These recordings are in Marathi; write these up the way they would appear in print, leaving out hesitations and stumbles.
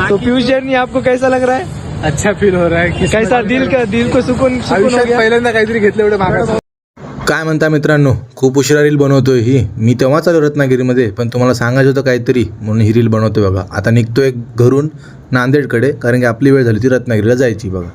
तो पीयूष जर्नी आपको कैसा लग रहा है? अच्छा फील हो रहा है. कैसा दिल को सुकून हो गया? पहिल्यांदा काहीतरी घेतलं एवढं महागाचं. काय म्हणता मित्रांनो, खूप उशिरा रील बनवतोय ही. मी तेव्हाच आलो रत्नागिरीमध्ये, पण तुम्हाला सांगायचं होतं काहीतरी म्हणून ही रील बनवतोय बघा. आता निघतोय घरून नांदेडकडे, कारण की आपली वेळ झाली ती रत्नागिरीला जायची बघा.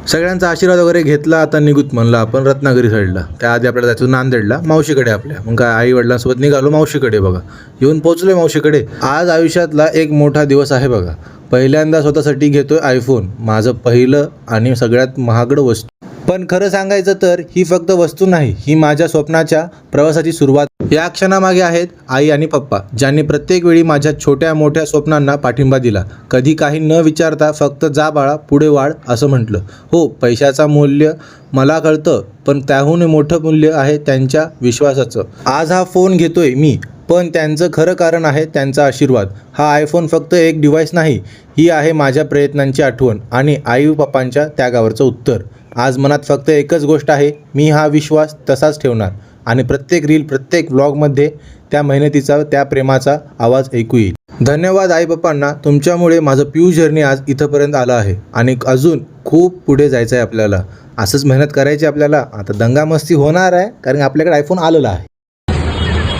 सगळ्यांचा आशीर्वाद वगैरे घेतला, आता निघूत म्हणलं आपण रत्नागिरी साईडला. त्याआधी आपल्याला जायचं नांदेडला मावशीकडे आपल्या. मग काय आई वडिलांसोबत निघालो मावशीकडे बघा. येऊन पोहोचलोय मावशीकडे. आज आयुष्यातला एक मोठा दिवस आहे बघा. पहिल्यांदा स्वतःसाठी घेतोय आयफोन. माझं पहिलं आणि सगळ्यात महागडं वस्तू. पण खरं सांगायचं तर ही फक्त वस्तू नाही, ही माझ्या स्वप्नाच्या प्रवासाची सुरुवात. या क्षणामागे आहेत आई आणि पप्पा, ज्यांनी प्रत्येक वेळी माझ्या छोट्या मोठ्या स्वप्नांना पाठिंबा दिला. कधी काही न विचारता फक्त जा बाळा पुढे वाढ असं म्हटलं. हो, पैशाचं मूल्य मला कळतं, पण त्याहून मोठं मूल्य आहे त्यांच्या विश्वासाचं. आज हा फोन घेतोय मी, पण त्यांचं खरं कारण आहे त्यांचा आशीर्वाद. हा आयफोन फक्त एक डिव्हाइस नाही, ही आहे माझ्या प्रयत्नांची आठवण आणि आई बापांच्या त्यागावरचं उत्तर. आज मनात फक्त एकच गोष्ट आहे, मी हा विश्वास तसाच ठेवणार आणि प्रत्येक रील प्रत्येक व्लॉगमध्ये त्या मेहनतीचा त्या प्रेमाचा आवाज ऐकू येईल. धन्यवाद आई बापांना, तुमच्यामुळे माझं पीयूष जर्नी आज इथंपर्यंत आलं आहे आणि अजून खूप पुढे जायचं आहे आपल्याला. असंच मेहनत करायची आपल्याला. आता दंगामस्ती होणार आहे, कारण आपल्याकडे आयफोन आलेला आहे.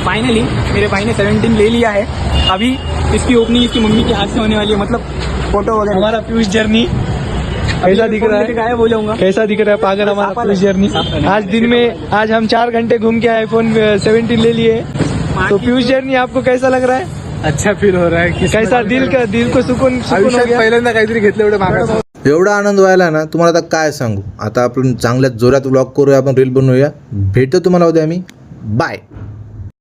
फाइनली मेरे भाई ने 17 ले लिया है. अभी इसकी ओपनिंग इसकी मम्मी के हाथ से होने वाली है. मतलब फोटो वगैरह. हमारा पीयूष जर्नी कैसा दिख रहा है? बोलूंगा कैसा दिख रहा है पागल हमारा पीयूष जर्नी. आज हम 4 घंटे घूम के आईफोन 17 ले लिए. तो पीयूष जर्नी आपको कैसा लग रहा है? अच्छा फील हो रहा है. कैसा दिल को सुकून हो गया? पहिल्यांदा काहीतरी घेतलं एवढं महागाचं. एवढा आनंद व्हायला ना, तुम्हाला आता काय सांगू. आता आपण चांगल्या जोरात व्लॉग करूया, आपण रील बनवूया. भेटतो तुम्हाला उद्या मी. बाय.